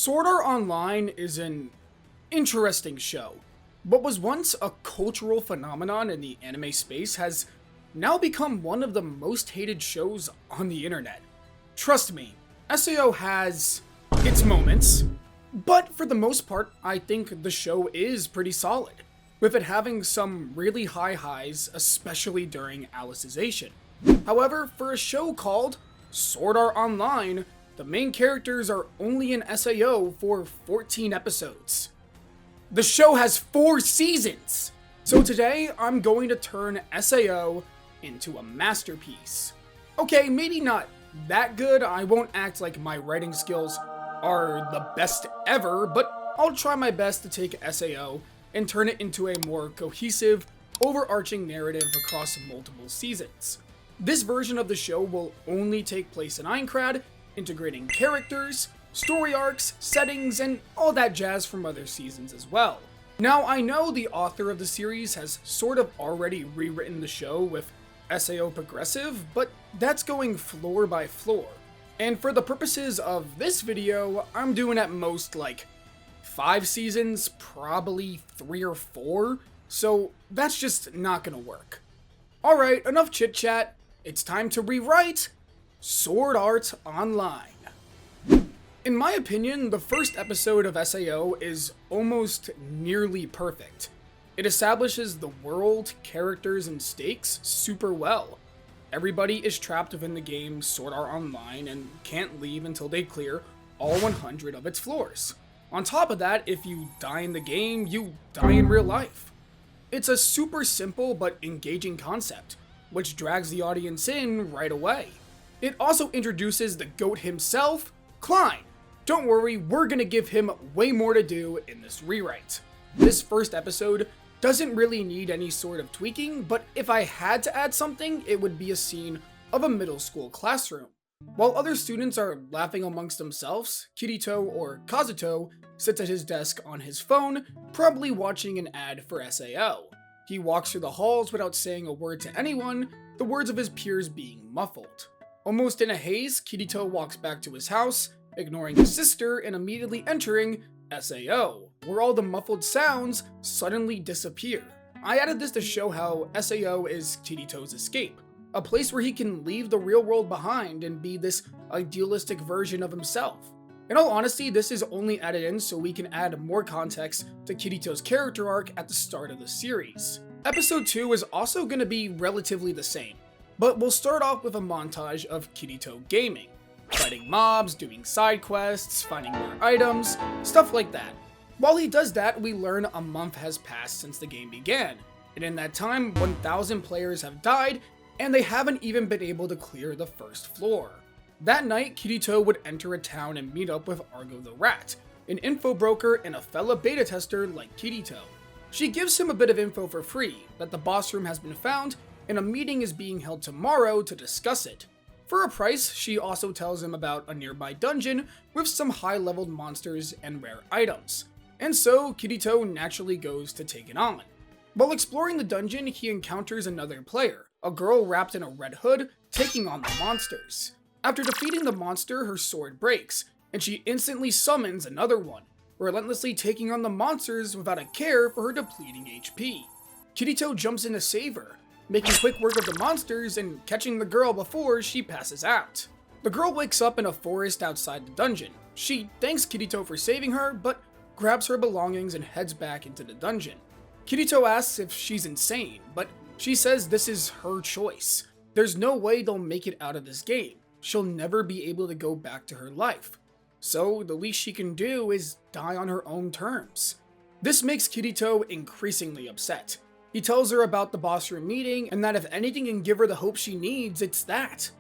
Sword Art Online is an interesting show. What was once a cultural phenomenon in the anime space has now become one of the most hated shows on the internet. Trust me, SAO has its moments, but for the most part, I think the show is pretty solid, with it having some really high highs, especially during Alicization. However, for a show called Sword Art Online, the main characters are only in SAO for 14 episodes. The show has 4 seasons! So today, I'm going to turn SAO into a masterpiece. Okay, maybe not that good, I won't act like my writing skills are the best ever, but I'll try my best to take SAO and turn it into a more cohesive, overarching narrative across multiple seasons. This version of the show will only take place in Aincrad, integrating characters, story arcs, settings, and all that jazz from other seasons as well. Now, I know the author of the series has sort of already rewritten the show with SAO Progressive, but that's going floor by floor. And for the purposes of this video, I'm doing at most like 5 seasons, probably 3 or 4, so that's just not gonna work. Alright, enough chit chat, it's time to rewrite Sword Art Online. In my opinion, the first episode of SAO is almost nearly perfect. It establishes the world, characters, and stakes super well. Everybody is trapped within the game Sword Art Online and can't leave until they clear all 100 of its floors. On top of that, if you die in the game, you die in real life. It's a super simple but engaging concept, which drags the audience in right away. It also introduces the GOAT himself, Klein. Don't worry, we're gonna give him way more to do in this rewrite. This first episode doesn't really need any sort of tweaking, but if I had to add something, it would be a scene of a middle school classroom. While other students are laughing amongst themselves, Kirito or Kazuto sits at his desk on his phone, probably watching an ad for SAO. He walks through the halls without saying a word to anyone, the words of his peers being muffled. Almost in a haze, Kirito walks back to his house, ignoring his sister and immediately entering SAO, where all the muffled sounds suddenly disappear. I added this to show how SAO is Kirito's escape, a place where he can leave the real world behind and be this idealistic version of himself. In all honesty, this is only added in so we can add more context to Kirito's character arc at the start of the series. Episode 2 is also going to be relatively the same, but we'll start off with a montage of Kirito gaming, fighting mobs, doing side quests, finding rare items, stuff like that. While he does that, we learn a month has passed since the game began, and in that time, 1,000 players have died, and they haven't even been able to clear the first floor. That night, Kirito would enter a town and meet up with Argo the Rat, an info broker and a fellow beta tester like Kirito. She gives him a bit of info for free, that the boss room has been found, and a meeting is being held tomorrow to discuss it. For a price, she also tells him about a nearby dungeon with some high-leveled monsters and rare items, and so Kirito naturally goes to take it on. While exploring the dungeon, he encounters another player, a girl wrapped in a red hood, taking on the monsters. After defeating the monster, her sword breaks, and she instantly summons another one, relentlessly taking on the monsters without a care for her depleting HP. Kirito jumps in to save her, making quick work of the monsters and catching the girl before she passes out. The girl wakes up in a forest outside the dungeon. She thanks Kirito for saving her, but grabs her belongings and heads back into the dungeon. Kirito asks if she's insane, but she says this is her choice. There's no way they'll make it out of this game. She'll never be able to go back to her life. So the least she can do is die on her own terms. This makes Kirito increasingly upset. He tells her about the boss room meeting and that if anything can give her the hope she needs, it's that.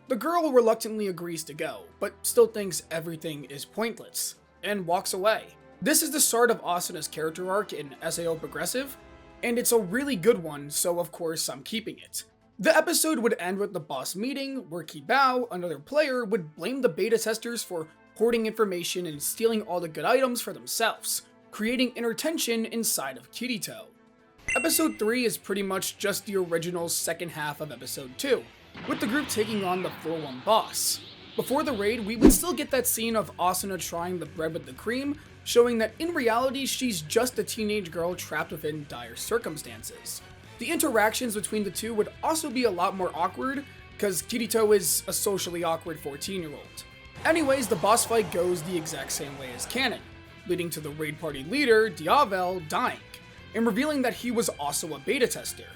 The girl reluctantly agrees to go, but still thinks everything is pointless, and walks away. This is the start of Asuna's character arc in SAO Progressive, and it's a really good one, so of course I'm keeping it. The episode would end with the boss meeting, where Kibao, another player, would blame the beta testers for hoarding information and stealing all the good items for themselves, creating inner tension inside of Kirito. Episode 3 is pretty much just the original second half of Episode 2, with the group taking on the Floor 1 boss. Before the raid, we would still get that scene of Asuna trying the bread with the cream, showing that in reality she's just a teenage girl trapped within dire circumstances. The interactions between the two would also be a lot more awkward, because Kirito is a socially awkward 14-year-old. Anyways, the boss fight goes the exact same way as canon, leading to the raid party leader, Diavel, dying, and revealing that he was also a beta tester.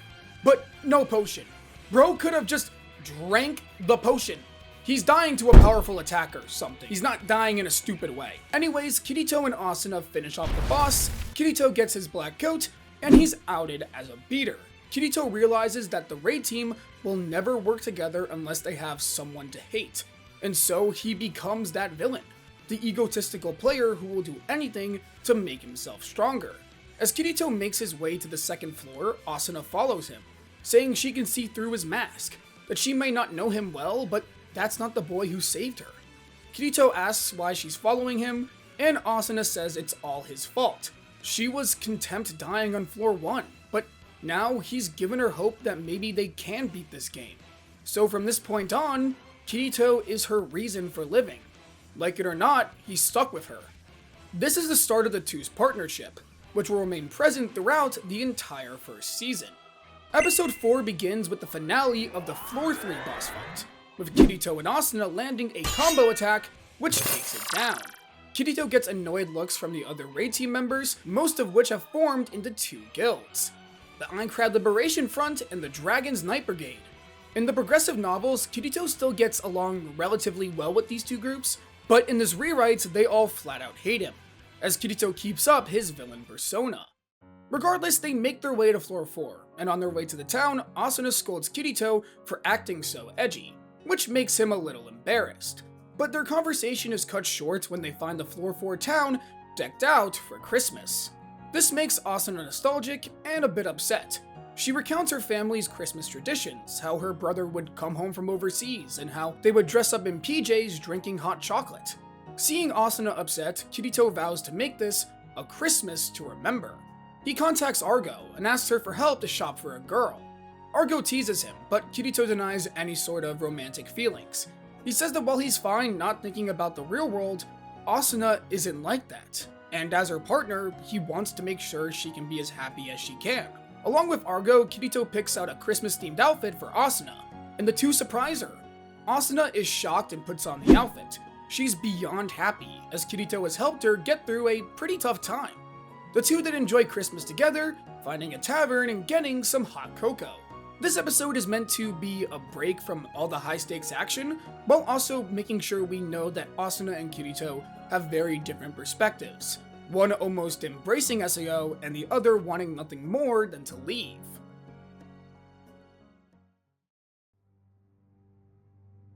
But no potion. Bro could have just drank the potion. He's dying to a powerful attack or something. He's not dying in a stupid way. Anyways, Kirito and Asuna finish off the boss, Kirito gets his black coat, and he's outed as a beater. Kirito realizes that the raid team will never work together unless they have someone to hate, and so he becomes that villain, the egotistical player who will do anything to make himself stronger. As Kirito makes his way to the second floor, Asuna follows him, saying she can see through his mask, that she may not know him well, but that's not the boy who saved her. Kirito asks why she's following him, and Asuna says it's all his fault. She was content dying on floor 1, but now he's given her hope that maybe they can beat this game. So from this point on, Kirito is her reason for living. Like it or not, he's stuck with her. This is the start of the two's partnership, which will remain present throughout the entire first season. Episode 4 begins with the finale of the floor 3 boss fight, with Kirito and Asuna landing a combo attack, which takes it down. Kirito gets annoyed looks from the other raid team members, most of which have formed into 2 guilds: the Aincrad Liberation Front and the Dragon's Night Brigade. In the progressive novels, Kirito still gets along relatively well with these 2 groups, but in this rewrite, they all flat out hate him, as Kirito keeps up his villain persona. Regardless, they make their way to floor 4, and on their way to the town, Asuna scolds Kirito for acting so edgy, which makes him a little embarrassed. But their conversation is cut short when they find the floor 4 town decked out for Christmas. This makes Asuna nostalgic and a bit upset. She recounts her family's Christmas traditions, how her brother would come home from overseas, and how they would dress up in PJs drinking hot chocolate. Seeing Asuna upset, Kirito vows to make this a Christmas to remember. He contacts Argo and asks her for help to shop for a girl. Argo teases him, but Kirito denies any sort of romantic feelings. He says that while he's fine not thinking about the real world, Asuna isn't like that, and as her partner, he wants to make sure she can be as happy as she can. Along with Argo, Kirito picks out a Christmas-themed outfit for Asuna, and the two surprise her. Asuna is shocked and puts on the outfit. She's beyond happy, as Kirito has helped her get through a pretty tough time. The two then enjoy Christmas together, finding a tavern and getting some hot cocoa. This episode is meant to be a break from all the high-stakes action, while also making sure we know that Asuna and Kirito have very different perspectives. One almost embracing SAO, and the other wanting nothing more than to leave.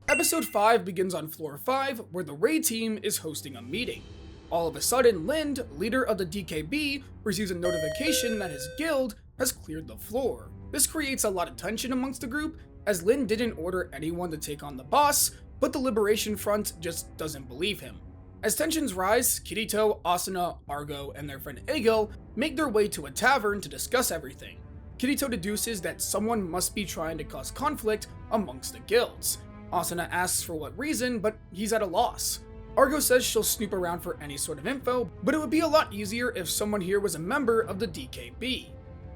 Episode 5 begins on floor 5, where the raid team is hosting a meeting. All of a sudden, Lind, leader of the DKB, receives a notification that his guild has cleared the floor. This creates a lot of tension amongst the group, as Lind didn't order anyone to take on the boss, but the Liberation Front just doesn't believe him. As tensions rise, Kirito, Asuna, Argo, and their friend Egil make their way to a tavern to discuss everything. Kirito deduces that someone must be trying to cause conflict amongst the guilds. Asuna asks for what reason, but he's at a loss. Argo says she'll snoop around for any sort of info, but it would be a lot easier if someone here was a member of the DKB.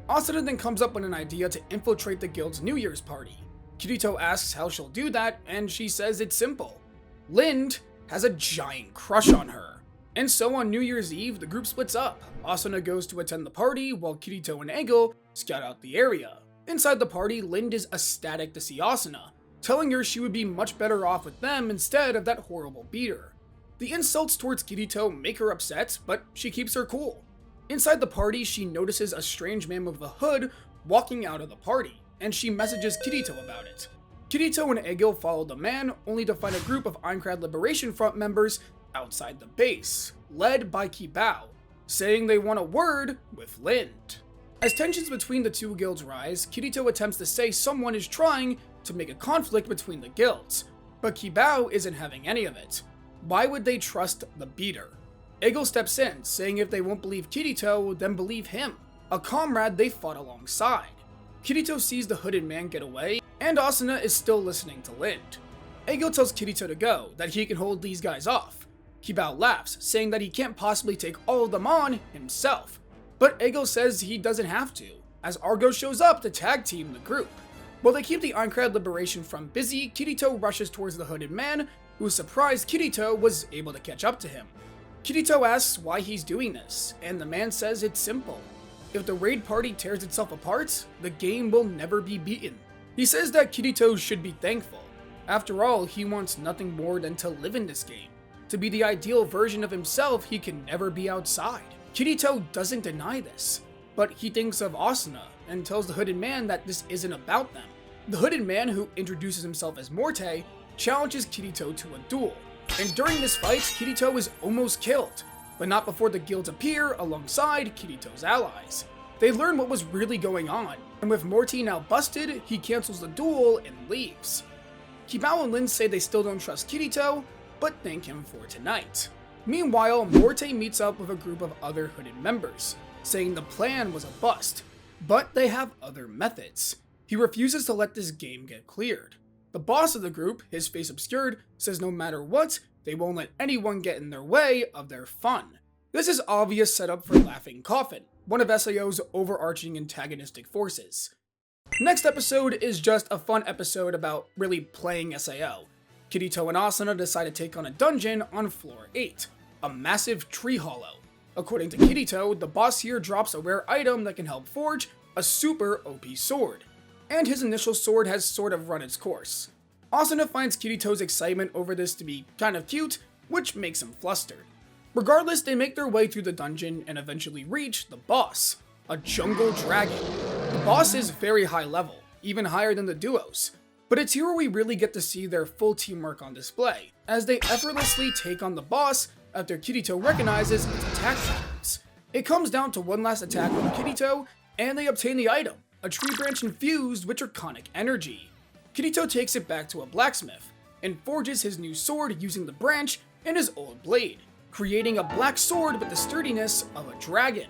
Asuna then comes up with an idea to infiltrate the guild's New Year's party. Kirito asks how she'll do that, and she says it's simple. Lind has a giant crush on her. And so on New Year's Eve, the group splits up. Asuna goes to attend the party, while Kirito and Egil scout out the area. Inside the party, Lind is ecstatic to see Asuna, telling her she would be much better off with them instead of that horrible beater. The insults towards Kirito make her upset, but she keeps her cool. Inside the party, she notices a strange man with a hood walking out of the party, and she messages Kirito about it. Kirito and Egil follow the man, only to find a group of Aincrad Liberation Front members outside the base, led by Kibao, saying they want a word with Lind. As tensions between the two guilds rise, Kirito attempts to say someone is trying to make a conflict between the guilds, but Kibao isn't having any of it. Why would they trust the beater? Egil steps in, saying if they won't believe Kirito, then believe him, a comrade they fought alongside. Kirito sees the hooded man get away, and Asuna is still listening to Lind. Ego tells Kirito to go, that he can hold these guys off. Kibao laughs, saying that he can't possibly take all of them on himself. But Ego says he doesn't have to, as Argo shows up to tag team the group. While they keep the Aincrad Liberation Front busy, Kirito rushes towards the hooded man, who is surprised Kirito was able to catch up to him. Kirito asks why he's doing this, and the man says it's simple. If the raid party tears itself apart, the game will never be beaten. He says that Kirito should be thankful. After all, he wants nothing more than to live in this game. To be the ideal version of himself, he can never be outside. Kirito doesn't deny this, but he thinks of Asuna and tells the hooded man that this isn't about them. The hooded man, who introduces himself as Morte, challenges Kirito to a duel, and during this fight, Kirito is almost killed, but not before the guilds appear alongside Kirito's allies. They learn what was really going on, and with Morty now busted, he cancels the duel and leaves. Kibao and Lin say they still don't trust Kirito, but thank him for tonight. Meanwhile, Morte meets up with a group of other hooded members, saying the plan was a bust, but they have other methods. He refuses to let this game get cleared. The boss of the group, his face obscured, says no matter what, they won't let anyone get in their way of their fun. This is obvious setup for Laughing Coffin, one of SAO's overarching antagonistic forces. Next episode is just a fun episode about really playing SAO. Kirito and Asuna decide to take on a dungeon on floor 8, a massive tree hollow. According to Kirito, the boss here drops a rare item that can help forge a super OP sword, and his initial sword has sort of run its course. Asuna finds Kirito's excitement over this to be kind of cute, which makes him flustered. Regardless, they make their way through the dungeon and eventually reach the boss, a jungle dragon. The boss is very high level, even higher than the duos, but it's here where we really get to see their full teamwork on display, as they effortlessly take on the boss after Kirito recognizes its attack patterns. It comes down to one last attack from Kirito, and they obtain the item, a tree branch infused with draconic energy. Kirito takes it back to a blacksmith, and forges his new sword using the branch and his old blade, creating a black sword with the sturdiness of a dragon.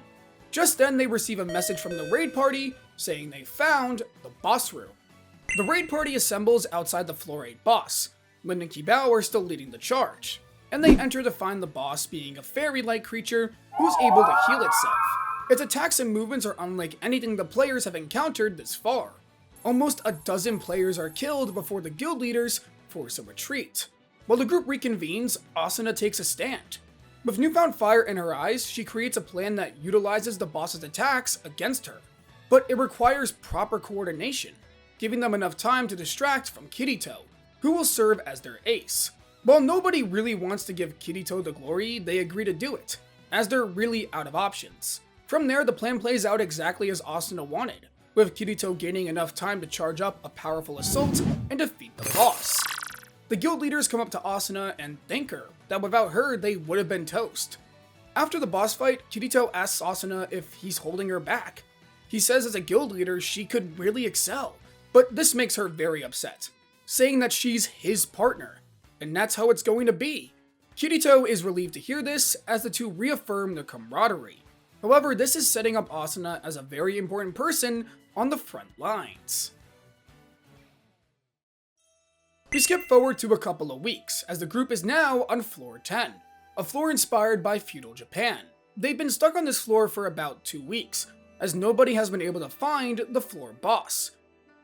Just then they receive a message from the raid party saying they found the boss room. The raid party assembles outside the floor 8 boss. Lin and Kibao are still leading the charge, and they enter to find the boss being a fairy-like creature who's able to heal itself. Its attacks and movements are unlike anything the players have encountered this far. Almost a dozen players are killed before the guild leaders force a retreat. While the group reconvenes, Asuna takes a stand. With newfound fire in her eyes, she creates a plan that utilizes the boss's attacks against her. But it requires proper coordination, giving them enough time to distract from Kirito, who will serve as their ace. While nobody really wants to give Kirito the glory, they agree to do it, as they're really out of options. From there, the plan plays out exactly as Asuna wanted, with Kirito gaining enough time to charge up a powerful assault and defeat the boss. The guild leaders come up to Asuna and thank her, that without her they would have been toast. After the boss fight, Kirito asks Asuna if he's holding her back. He says as a guild leader she could really excel, but this makes her very upset, saying that she's his partner, and that's how it's going to be. Kirito is relieved to hear this, as the two reaffirm their camaraderie. However, this is setting up Asuna as a very important person on the front lines. We skip forward to a couple of weeks, as the group is now on floor 10, a floor inspired by feudal Japan. They've been stuck on this floor for about 2 weeks, as nobody has been able to find the floor boss.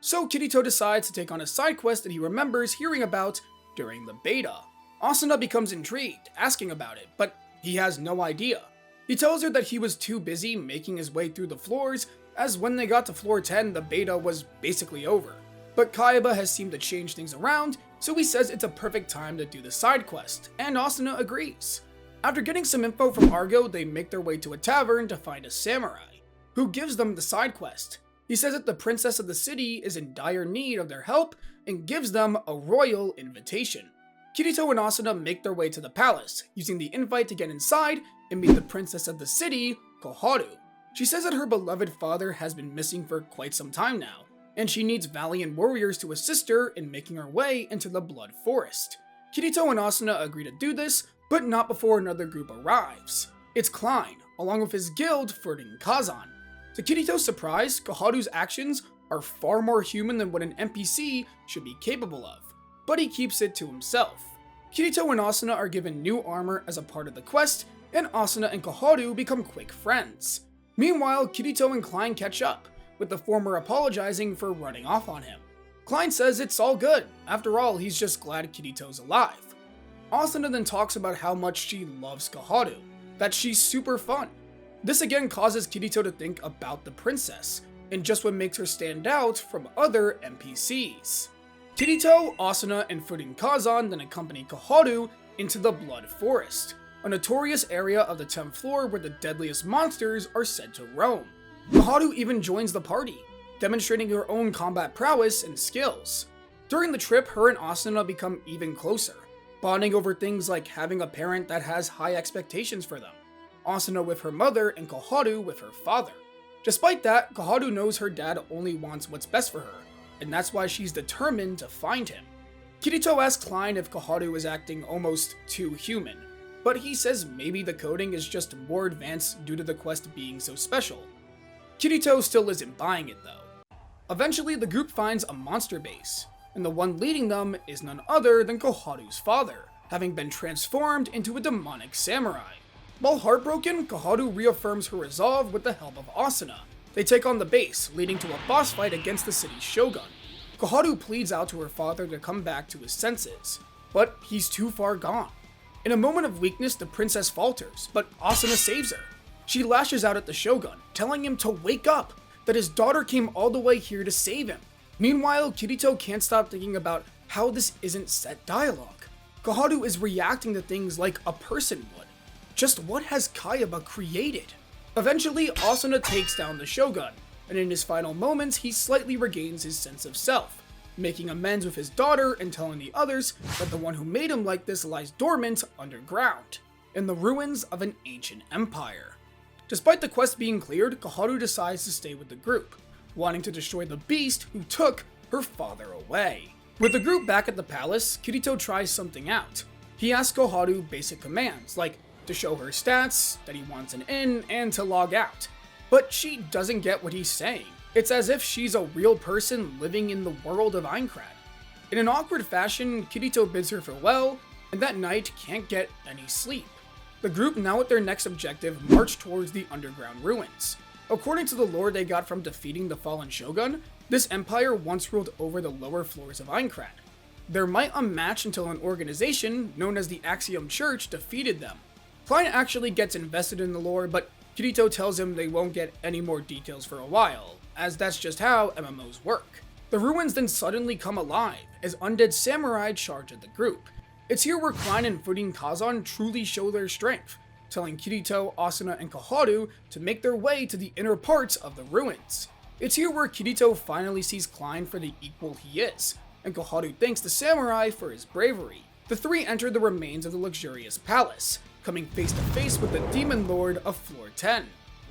So Kirito decides to take on a side quest that he remembers hearing about during the beta. Asuna becomes intrigued, asking about it, but he has no idea. He tells her that he was too busy making his way through the floors, as when they got to floor 10 the beta was basically over. But Kaiba has seemed to change things around, so he says it's a perfect time to do the side quest, and Asuna agrees. After getting some info from Argo, they make their way to a tavern to find a samurai, who gives them the side quest. He says that the princess of the city is in dire need of their help and gives them a royal invitation. Kirito and Asuna make their way to the palace, using the invite to get inside and meet the princess of the city, Koharu. She says that her beloved father has been missing for quite some time now, and she needs valiant warriors to assist her in making her way into the Blood Forest. Kirito and Asuna agree to do this, but not before another group arrives. It's Klein, along with his guild flirting Kazan. To Kirito's surprise, Koharu's actions are far more human than what an NPC should be capable of. but he keeps it to himself. Kirito and Asuna are given new armor as a part of the quest, and Asuna and Koharu become quick friends. Meanwhile, Kirito and Klein catch up, with the former apologizing for running off on him. Klein says it's all good, after all he's just glad Kirito's alive. Asuna then talks about how much she loves Koharu, that she's super fun. This again causes Kirito to think about the princess, and just what makes her stand out from other NPCs. Kirito, Asuna, and Furin Kazan then accompany Koharu into the Blood Forest, a notorious area of the 10th floor where the deadliest monsters are said to roam. Koharu even joins the party, demonstrating her own combat prowess and skills. During the trip, her and Asuna become even closer, bonding over things like having a parent that has high expectations for them, Asuna with her mother and Koharu with her father. Despite that, Koharu knows her dad only wants what's best for her, and that's why she's determined to find him. Kirito asks Klein if Koharu is acting almost too human, but he says maybe the coding is just more advanced due to the quest being so special. Kirito still isn't buying it though. Eventually, the group finds a monster base, and the one leading them is none other than Koharu's father, having been transformed into a demonic samurai. While heartbroken, Koharu reaffirms her resolve with the help of Asuna. They take on the base, leading to a boss fight against the city's shogun. Koharu pleads out to her father to come back to his senses, but he's too far gone. In a moment of weakness, the princess falters, but Asuna saves her. She lashes out at the shogun, telling him to wake up, that his daughter came all the way here to save him. Meanwhile, Kirito can't stop thinking about how this isn't set dialogue. Koharu is reacting to things like a person would. Just what has Kayaba created? Eventually, Asuna takes down the shogun, and in his final moments, he slightly regains his sense of self, making amends with his daughter and telling the others that the one who made him like this lies dormant underground, in the ruins of an ancient empire. Despite the quest being cleared, Koharu decides to stay with the group, wanting to destroy the beast who took her father away. With the group back at the palace, Kirito tries something out. He asks Koharu basic commands, like to show her stats, that he wants an in, and to log out. But she doesn't get what he's saying. It's as if she's a real person living in the world of Aincrad. In an awkward fashion, Kirito bids her farewell, and that night can't get any sleep. The group, now at their next objective, march towards the underground ruins. According to the lore they got from defeating the fallen shogun, this empire once ruled over the lower floors of Aincrad. They're might unmatched until an organization known as the Axiom Church defeated them. Klein actually gets invested in the lore, but Kirito tells him they won't get any more details for a while, as that's just how MMOs work. The ruins then suddenly come alive, as undead samurai charge at the group. It's here where Klein and Furin Kazan truly show their strength, telling Kirito, Asuna, and Koharu to make their way to the inner parts of the ruins. It's here where Kirito finally sees Klein for the equal he is, and Koharu thanks the samurai for his bravery. The three enter the remains of the luxurious palace, coming face to face with the demon lord of Floor 10,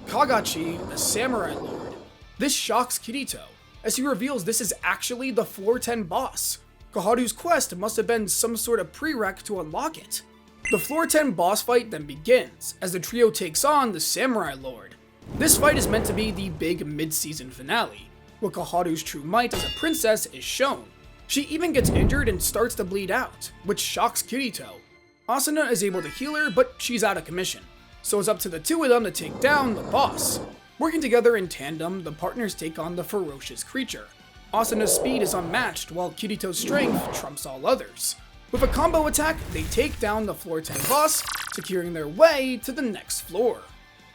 Kagachi, the samurai lord. This shocks Kirito, as he reveals this is actually the Floor 10 boss. Koharu's quest must have been some sort of prereq to unlock it. The Floor 10 boss fight then begins, as the trio takes on the samurai lord. This fight is meant to be the big mid-season finale, where Koharu's true might as a princess is shown. She even gets injured and starts to bleed out, which shocks Kirito. Asuna is able to heal her, but she's out of commission, so it's up to the two of them to take down the boss. Working together in tandem, the partners take on the ferocious creature. Asuna's speed is unmatched, while Kirito's strength trumps all others. With a combo attack, they take down the Floor 10 boss, securing their way to the next floor.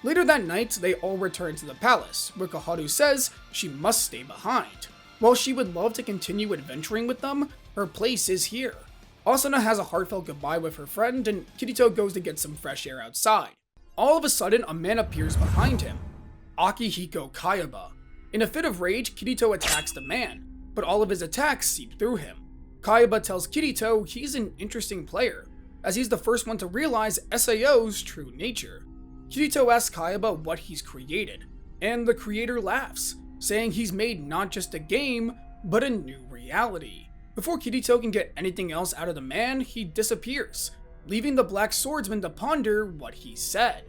Later that night, they all return to the palace, where Koharu says she must stay behind. While she would love to continue adventuring with them, her place is here. Asuna has a heartfelt goodbye with her friend, and Kirito goes to get some fresh air outside. All of a sudden, a man appears behind him, Akihiko Kayaba. In a fit of rage, Kirito attacks the man, but all of his attacks seep through him. Kayaba tells Kirito he's an interesting player, as he's the first one to realize SAO's true nature. Kirito asks Kayaba what he's created, and the creator laughs, saying he's made not just a game, but a new reality. Before Kirito can get anything else out of the man, he disappears, leaving the Black Swordsman to ponder what he said.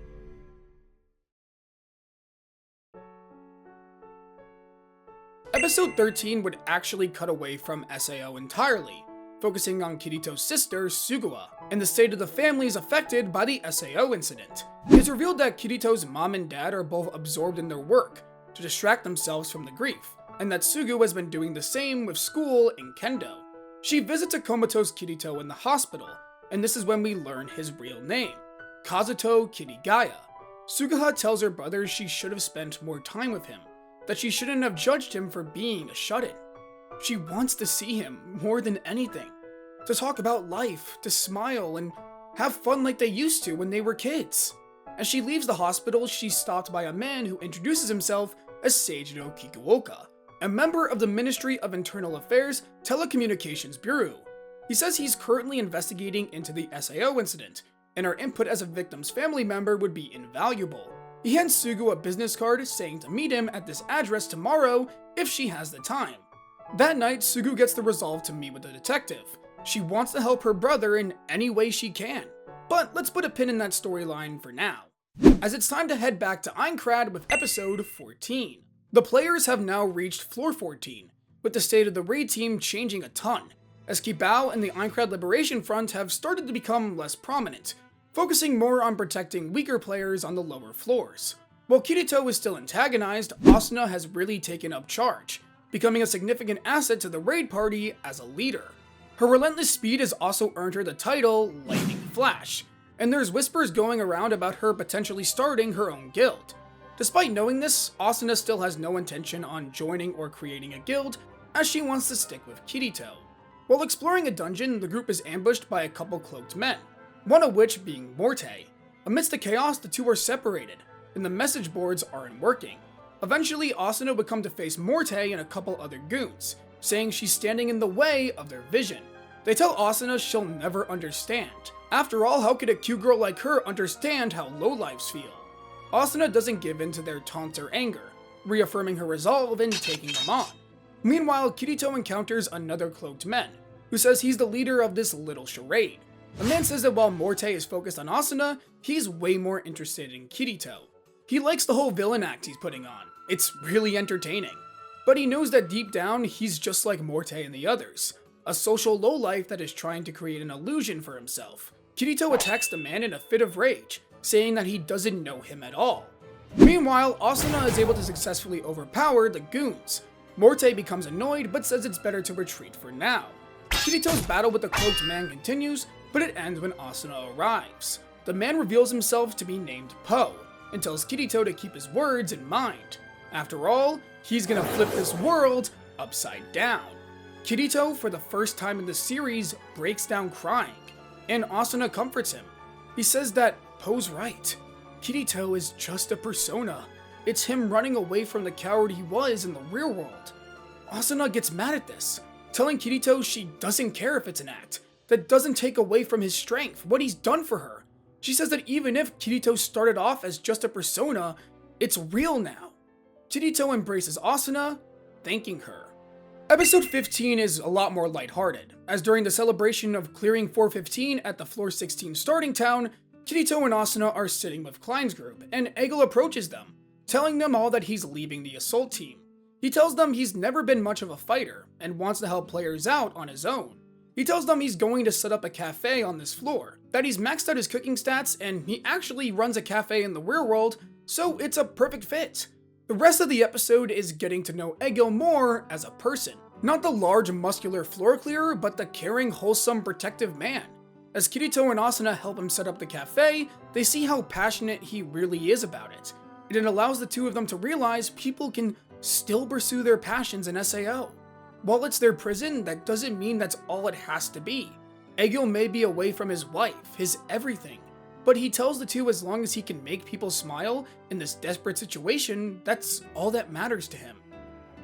Episode 13 would actually cut away from SAO entirely, focusing on Kirito's sister, Suguha, and the state of the families affected by the SAO incident. It's revealed that Kirito's mom and dad are both absorbed in their work to distract themselves from the grief, and that Sugu has been doing the same with school and kendo. She visits a comatose Kirito in the hospital, and this is when we learn his real name, Kazuto Kirigaya. Suguha tells her brother she should have spent more time with him, that she shouldn't have judged him for being a shut-in. She wants to see him more than anything, to talk about life, to smile, and have fun like they used to when they were kids. As she leaves the hospital, she's stopped by a man who introduces himself as Seijiro Kikuoka, a member of the Ministry of Internal Affairs Telecommunications Bureau. He says he's currently investigating into the SAO incident, and her input as a victim's family member would be invaluable. He hands Sugu a business card saying to meet him at this address tomorrow if she has the time. That night, Sugu gets the resolve to meet with the detective. She wants to help her brother in any way she can. But let's put a pin in that storyline for now, as it's time to head back to Aincrad with episode 14. The players have now reached floor 14, with the state of the raid team changing a ton, as Kibao and the Aincrad Liberation Front have started to become less prominent, focusing more on protecting weaker players on the lower floors. While Kirito is still antagonized, Asuna has really taken up charge, becoming a significant asset to the raid party as a leader. Her relentless speed has also earned her the title Lightning Flash, and there's whispers going around about her potentially starting her own guild. Despite knowing this, Asuna still has no intention on joining or creating a guild, as she wants to stick with Kirito. While exploring a dungeon, the group is ambushed by a couple cloaked men, one of which being Morte. Amidst the chaos, the two are separated, and the message boards aren't working. Eventually, Asuna would come to face Morte and a couple other goons, saying she's standing in the way of their vision. They tell Asuna she'll never understand. After all, how could a cute girl like her understand how lowlifes feel? Asuna doesn't give in to their taunts or anger, reaffirming her resolve and taking them on. Meanwhile, Kirito encounters another cloaked man, who says he's the leader of this little charade. The man says that while Morte is focused on Asuna, he's way more interested in Kirito. He likes the whole villain act he's putting on. It's really entertaining. But he knows that deep down, he's just like Morte and the others, a social lowlife that is trying to create an illusion for himself. Kirito attacks the man in a fit of rage, saying that he doesn't know him at all. Meanwhile, Asuna is able to successfully overpower the goons. Morte becomes annoyed but says it's better to retreat for now. Kirito's battle with the cloaked man continues, but it ends when Asuna arrives. The man reveals himself to be named Po, and tells Kirito to keep his words in mind. After all, he's gonna flip this world upside down. Kirito, for the first time in the series, breaks down crying, and Asuna comforts him. He says that Po's right. Kirito is just a persona. It's him running away from the coward he was in the real world. Asuna gets mad at this, telling Kirito she doesn't care if it's an act, that doesn't take away from his strength, what he's done for her. She says that even if Kirito started off as just a persona, it's real now. Kirito embraces Asuna, thanking her. Episode 15 is a lot more lighthearted, as during the celebration of clearing 415 at the floor 16 starting town, Kirito and Asuna are sitting with Klein's group, and Egil approaches them, telling them all that he's leaving the assault team. He tells them he's never been much of a fighter, and wants to help players out on his own. He tells them he's going to set up a cafe on this floor, that he's maxed out his cooking stats, and he actually runs a cafe in the real world, so it's a perfect fit. The rest of the episode is getting to know Egil more as a person. Not the large muscular floor clearer, but the caring, wholesome, protective man. As Kirito and Asuna help him set up the cafe, they see how passionate he really is about it. And it allows the two of them to realize people can still pursue their passions in SAO. While it's their prison, that doesn't mean that's all it has to be. Egil may be away from his wife, his everything, but he tells the two as long as he can make people smile in this desperate situation, that's all that matters to him.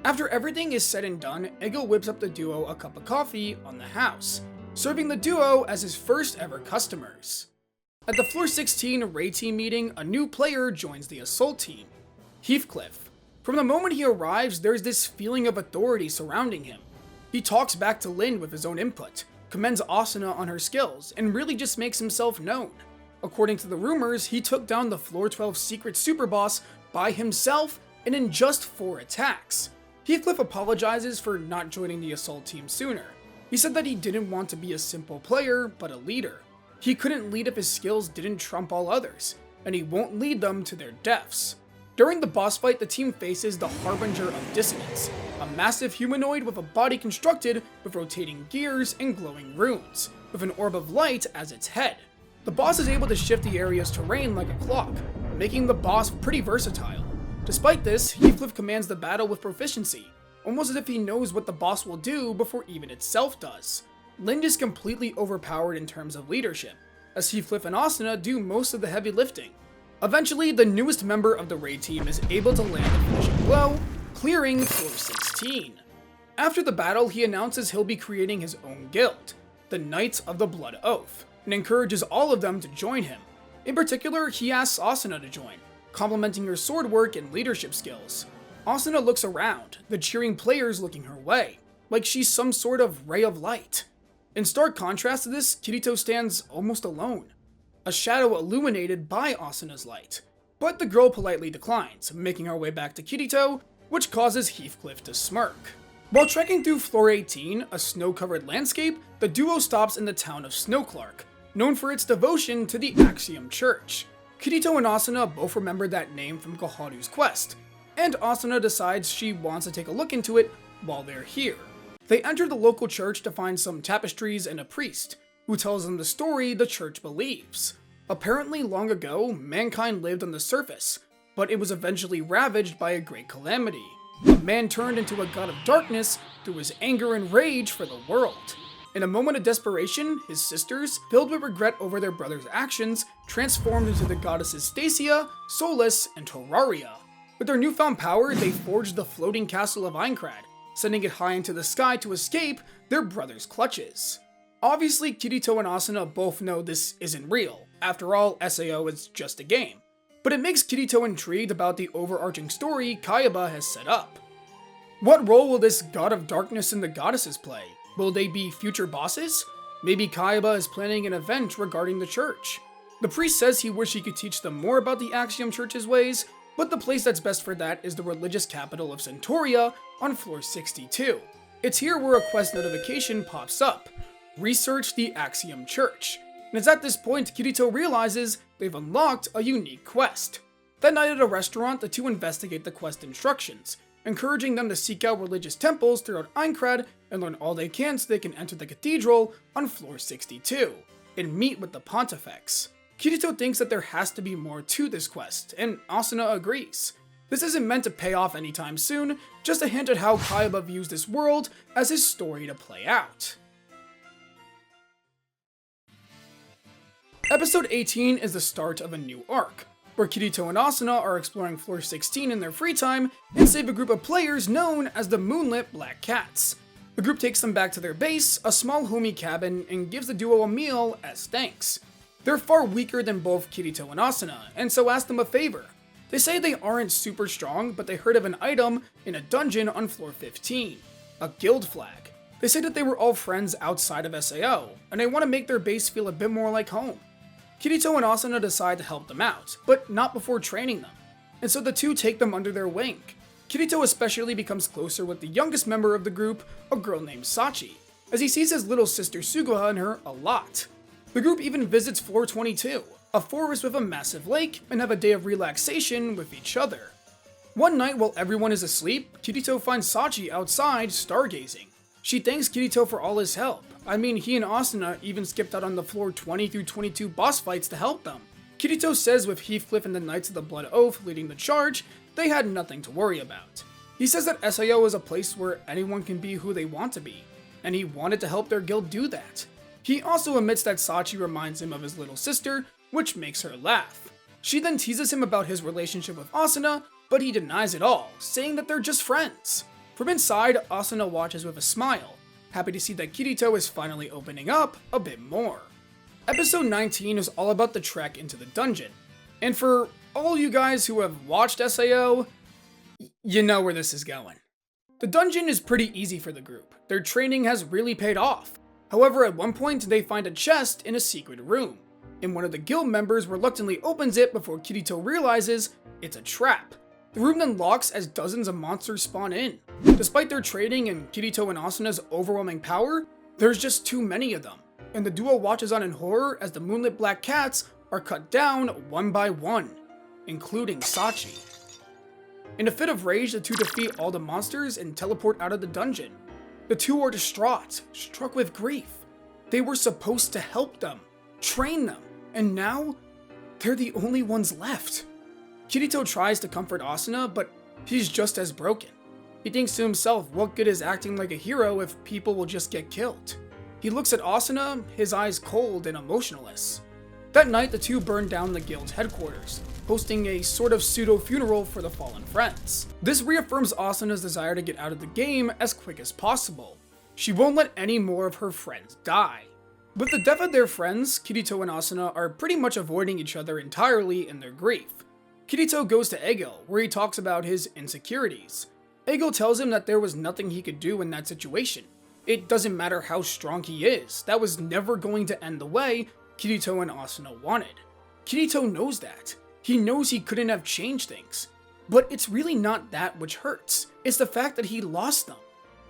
After everything is said and done, Egil whips up the duo a cup of coffee on the house, serving the duo as his first ever customers. At the floor 16 raid team meeting, a new player joins the assault team, Heathcliff. From the moment he arrives, there's this feeling of authority surrounding him. He talks back to Lynn with his own input, commends Asuna on her skills, and really just makes himself known. According to the rumors, he took down the floor 12 secret super boss by himself and in just 4 attacks. Heathcliff apologizes for not joining the assault team sooner, He said that he didn't want to be a simple player, but a leader. He couldn't lead if his skills didn't trump all others, and he won't lead them to their deaths. During the boss fight, the team faces the Harbinger of Dissonance, a massive humanoid with a body constructed with rotating gears and glowing runes, with an orb of light as its head. The boss is able to shift the area's terrain like a clock, making the boss pretty versatile. Despite this, Heathcliff commands the battle with proficiency, almost as if he knows what the boss will do before even itself does. Lind is completely overpowered in terms of leadership, as Heathcliff and Asuna do most of the heavy lifting. Eventually, the newest member of the raid team is able to land the finishing blow, clearing floor 16. After the battle, he announces he'll be creating his own guild, the Knights of the Blood Oath, and encourages all of them to join him. In particular, he asks Asuna to join, complimenting her sword work and leadership skills. Asuna looks around, the cheering players looking her way, like she's some sort of ray of light. In stark contrast to this, Kirito stands almost alone, a shadow illuminated by Asuna's light. But the girl politely declines, making her way back to Kirito, which causes Heathcliff to smirk. While trekking through floor 18, a snow-covered landscape, the duo stops in the town of Snowclark, known for its devotion to the Axiom Church. Kirito and Asuna both remember that name from Koharu's quest, and Asuna decides she wants to take a look into it while they're here. They enter the local church to find some tapestries and a priest, who tells them the story the church believes. Apparently, long ago, mankind lived on the surface, but it was eventually ravaged by a great calamity. A man turned into a god of darkness through his anger and rage for the world. In a moment of desperation, his sisters, filled with regret over their brother's actions, transformed into the goddesses Stacia, Solus, and Terraria. With their newfound power, they forged the floating castle of Aincrad, sending it high into the sky to escape their brother's clutches. Obviously, Kirito and Asuna both know this isn't real. After all, SAO is just a game. But it makes Kirito intrigued about the overarching story Kayaba has set up. What role will this god of darkness and the goddesses play? Will they be future bosses? Maybe Kayaba is planning an event regarding the church. The priest says he wishes he could teach them more about the Axiom Church's ways, but the place that's best for that is the religious capital of Centauria on floor 62. It's here where a quest notification pops up. Research the Axiom Church. And it's at this point Kirito realizes they've unlocked a unique quest. That night at a restaurant, the two investigate the quest instructions, encouraging them to seek out religious temples throughout Aincrad and learn all they can so they can enter the cathedral on floor 62 and meet with the Pontifex. Kirito thinks that there has to be more to this quest, and Asuna agrees. This isn't meant to pay off anytime soon, just a hint at how Kayaba views this world as his story to play out. Episode 18 is the start of a new arc, where Kirito and Asuna are exploring floor 16 in their free time and save a group of players known as the Moonlit Black Cats. The group takes them back to their base, a small homey cabin, and gives the duo a meal as thanks. They're far weaker than both Kirito and Asuna, and so ask them a favor. They say they aren't super strong, but they heard of an item in a dungeon on floor 15, a guild flag. They say that they were all friends outside of SAO, and they want to make their base feel a bit more like home. Kirito and Asuna decide to help them out, but not before training them, and so the two take them under their wing. Kirito especially becomes closer with the youngest member of the group, a girl named Sachi, as he sees his little sister Suguha in her a lot. The group even visits floor 22, a forest with a massive lake, and have a day of relaxation with each other. One night while everyone is asleep, Kirito finds Sachi outside stargazing. She thanks Kirito for all his help. I mean, he and Asuna even skipped out on the floor 20 through 22 boss fights to help them. Kirito says with Heathcliff and the Knights of the Blood Oath leading the charge, they had nothing to worry about. He says that SAO is a place where anyone can be who they want to be, and he wanted to help their guild do that. He also admits that Sachi reminds him of his little sister, which makes her laugh. She then teases him about his relationship with Asuna, but he denies it all, saying that they're just friends. From inside, Asuna watches with a smile, happy to see that Kirito is finally opening up a bit more. Episode 19 is all about the trek into the dungeon, and for all you guys who have watched SAO, you know where this is going. The dungeon is pretty easy for the group. Their training has really paid off. However, at one point they find a chest in a secret room, and one of the guild members reluctantly opens it before Kirito realizes it's a trap. The room then locks as dozens of monsters spawn in. Despite their training and Kirito and Asuna's overwhelming power, There's just too many of them, and the duo watches on in horror as the moonlit black cats are cut down one by one, including Sachi. In a fit of rage, the two defeat all the monsters and teleport out of the dungeon. The two are distraught, struck with grief. They were supposed to help them, train them, and now they're the only ones left. Kirito tries to comfort Asuna, but he's just as broken. He thinks to himself, what good is acting like a hero if people will just get killed? He looks at Asuna, his eyes cold and emotionless. That night, the two burn down the guild's headquarters, hosting a sort of pseudo-funeral for the fallen friends. This reaffirms Asuna's desire to get out of the game as quick as possible. She won't let any more of her friends die. With the death of their friends, Kirito and Asuna are pretty much avoiding each other entirely in their grief. Kirito goes to Ego, where he talks about his insecurities. Ego tells him that there was nothing he could do in that situation. It doesn't matter how strong he is, that was never going to end the way Kirito and Asuna wanted. Kirito knows that. He knows he couldn't have changed things. But it's really not that which hurts, it's the fact that he lost them.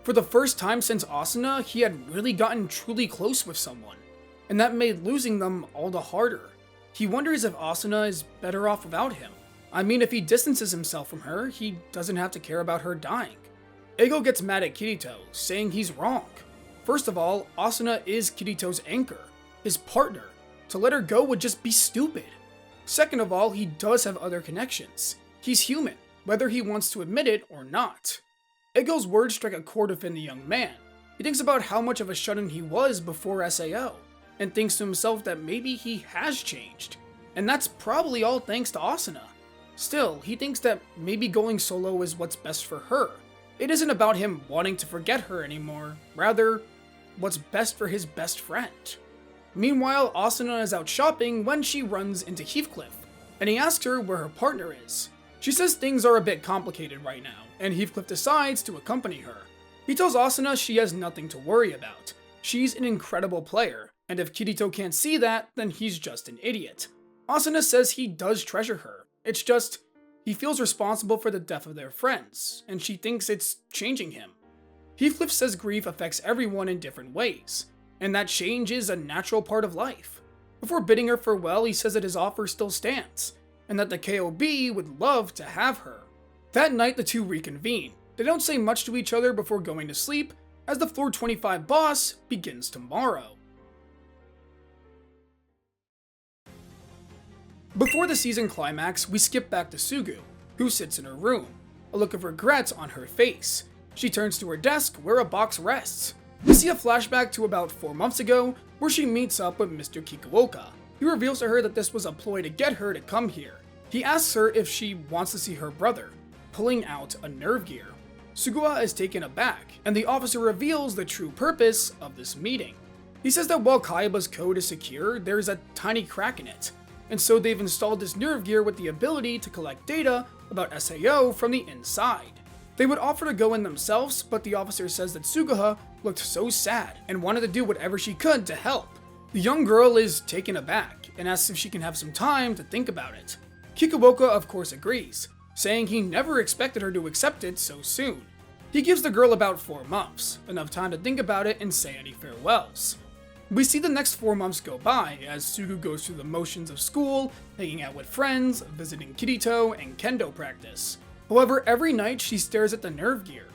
For the first time since Asuna, he had really gotten truly close with someone, and that made losing them all the harder. He wonders if Asuna is better off without him. I mean, if he distances himself from her, he doesn't have to care about her dying. Ego gets mad at Kirito, saying he's wrong. First of all, Asuna is Kirito's anchor, his partner. To let her go would just be stupid. Second of all, he does have other connections. He's human, whether he wants to admit it or not. Ego's words strike a chord within the young man. He thinks about how much of a shut-in he was before SAO, and thinks to himself that maybe he has changed. And that's probably all thanks to Asuna. Still, he thinks that maybe going solo is what's best for her. It isn't about him wanting to forget her anymore, rather, what's best for his best friend. Meanwhile, Asuna is out shopping when she runs into Heathcliff, and he asks her where her partner is. She says things are a bit complicated right now, and Heathcliff decides to accompany her. He tells Asuna she has nothing to worry about. She's an incredible player, and if Kirito can't see that, then he's just an idiot. Asuna says he does treasure her. It's just, he feels responsible for the death of their friends, and she thinks it's changing him. Heathcliff says grief affects everyone in different ways, and that change is a natural part of life. Before bidding her farewell, he says that his offer still stands, and that the KOB would love to have her. That night, the two reconvene. They don't say much to each other before going to sleep, as the Floor 25 boss begins tomorrow. Before the season climax, we skip back to Sugu, who sits in her room, a look of regret on her face. She turns to her desk, where a box rests. We see a flashback to about 4 months ago, where she meets up with Mr. Kikuoka. He reveals to her that this was a ploy to get her to come here. He asks her if she wants to see her brother, pulling out a nerve gear. Sugua is taken aback, and the officer reveals the true purpose of this meeting. He says that while Kaiba's code is secure, there's a tiny crack in it, and so they've installed this nerve gear with the ability to collect data about SAO from the inside. They would offer to go in themselves, but the officer says that Suguha looked so sad and wanted to do whatever she could to help. The young girl is taken aback and asks if she can have some time to think about it. Kikuoka of course agrees, saying he never expected her to accept it so soon. He gives the girl about 4 months, enough time to think about it and say any farewells. We see the next 4 months go by as Sugu goes through the motions of school, hanging out with friends, visiting Kirito, and kendo practice. However, every night she stares at the nerve gear,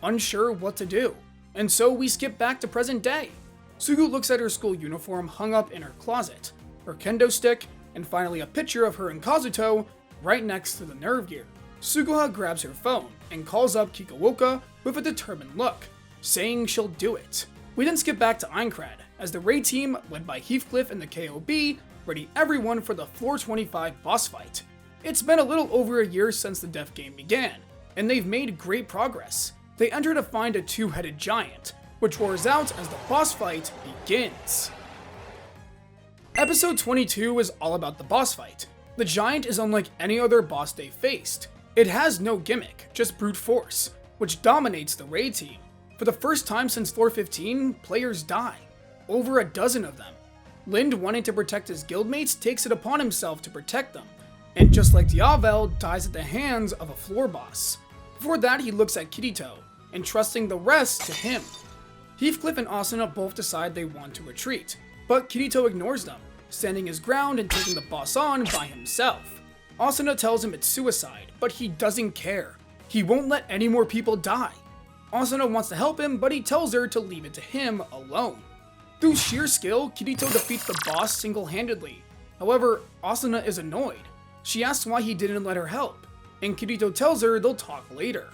unsure what to do. And so we skip back to present day. Sugu looks at her school uniform hung up in her closet, her kendo stick, and finally a picture of her and Kazuto right next to the nerve gear. Suguha grabs her phone and calls up Kikuoka with a determined look, saying she'll do it. We then skip back to Aincrad, as the raid team, led by Heathcliff and the KOB, ready everyone for the Floor 25 boss fight. It's been a little over a year since the death game began, and they've made great progress. They enter to find a 2-headed giant, which roars out as the boss fight begins. Episode 22 is all about the boss fight. The giant is unlike any other boss they faced. It has no gimmick, just brute force, which dominates the raid team. For the first time since Floor 15, players die. Over a dozen of them. Lind, wanting to protect his guildmates, takes it upon himself to protect them, and just like Diavel, dies at the hands of a floor boss. Before that, he looks at Kirito, entrusting the rest to him. Heathcliff and Asuna both decide they want to retreat, but Kirito ignores them, standing his ground and taking the boss on by himself. Asuna tells him it's suicide, but he doesn't care. He won't let any more people die. Asuna wants to help him, but he tells her to leave it to him alone. Through sheer skill, Kirito defeats the boss single-handedly. However, Asuna is annoyed. She asks why he didn't let her help, and Kirito tells her they'll talk later.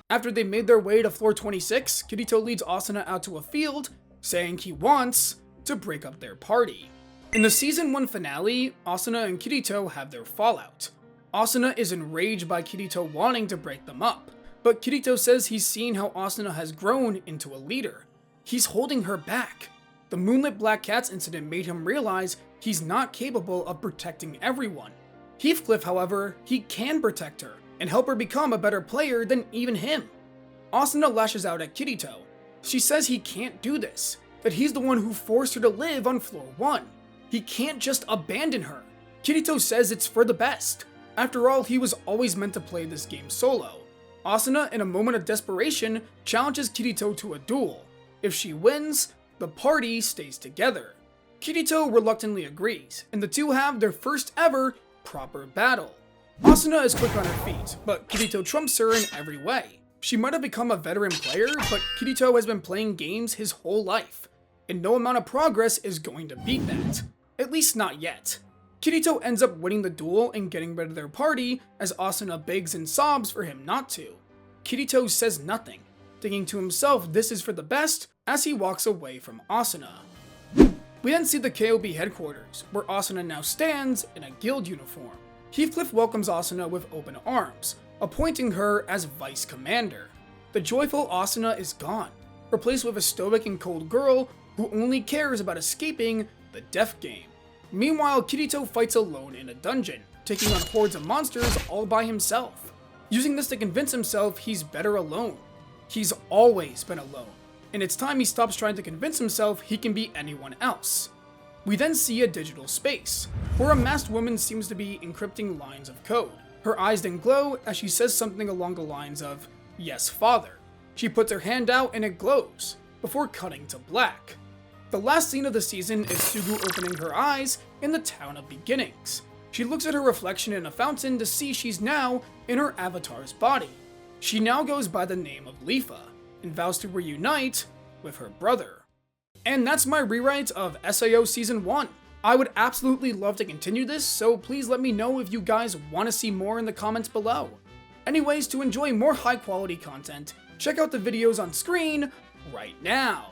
After they made their way to floor 26, Kirito leads Asuna out to a field, saying he wants to break up their party. In the season 1 finale, Asuna and Kirito have their fallout. Asuna is enraged by Kirito wanting to break them up, but Kirito says he's seen how Asuna has grown into a leader. He's holding her back. The Moonlit Black Cats incident made him realize he's not capable of protecting everyone. Heathcliff, however, he can protect her and help her become a better player than even him. Asuna lashes out at Kirito. She says he can't do this, that he's the one who forced her to live on floor 1. He can't just abandon her. Kirito says it's for the best. After all, he was always meant to play this game solo. Asuna, in a moment of desperation, challenges Kirito to a duel. If she wins, the party stays together. Kirito reluctantly agrees, and the two have their first ever proper battle. Asuna is quick on her feet, but Kirito trumps her in every way. She might have become a veteran player, but Kirito has been playing games his whole life, and no amount of progress is going to beat that. At least not yet. Kirito ends up winning the duel and getting rid of their party as Asuna begs and sobs for him not to. Kirito says nothing, thinking to himself this is for the best as he walks away from Asuna. We then see the KOB headquarters, where Asuna now stands in a guild uniform. Heathcliff welcomes Asuna with open arms, appointing her as vice commander. The joyful Asuna is gone, replaced with a stoic and cold girl who only cares about escaping the death game. Meanwhile, Kirito fights alone in a dungeon, taking on hordes of monsters all by himself, using this to convince himself he's better alone. He's always been alone, and it's time he stops trying to convince himself he can be anyone else. We then see a digital space, where a masked woman seems to be encrypting lines of code. Her eyes then glow as she says something along the lines of, "Yes, father." She puts her hand out and it glows, before cutting to black. The last scene of the season is Sugu opening her eyes in the Town of Beginnings. She looks at her reflection in a fountain to see she's now in her avatar's body. She now goes by the name of Leafa, and vows to reunite with her brother. And that's my rewrite of SAO Season 1. I would absolutely love to continue this, so please let me know if you guys want to see more in the comments below. Anyways, to enjoy more high quality content, check out the videos on screen right now.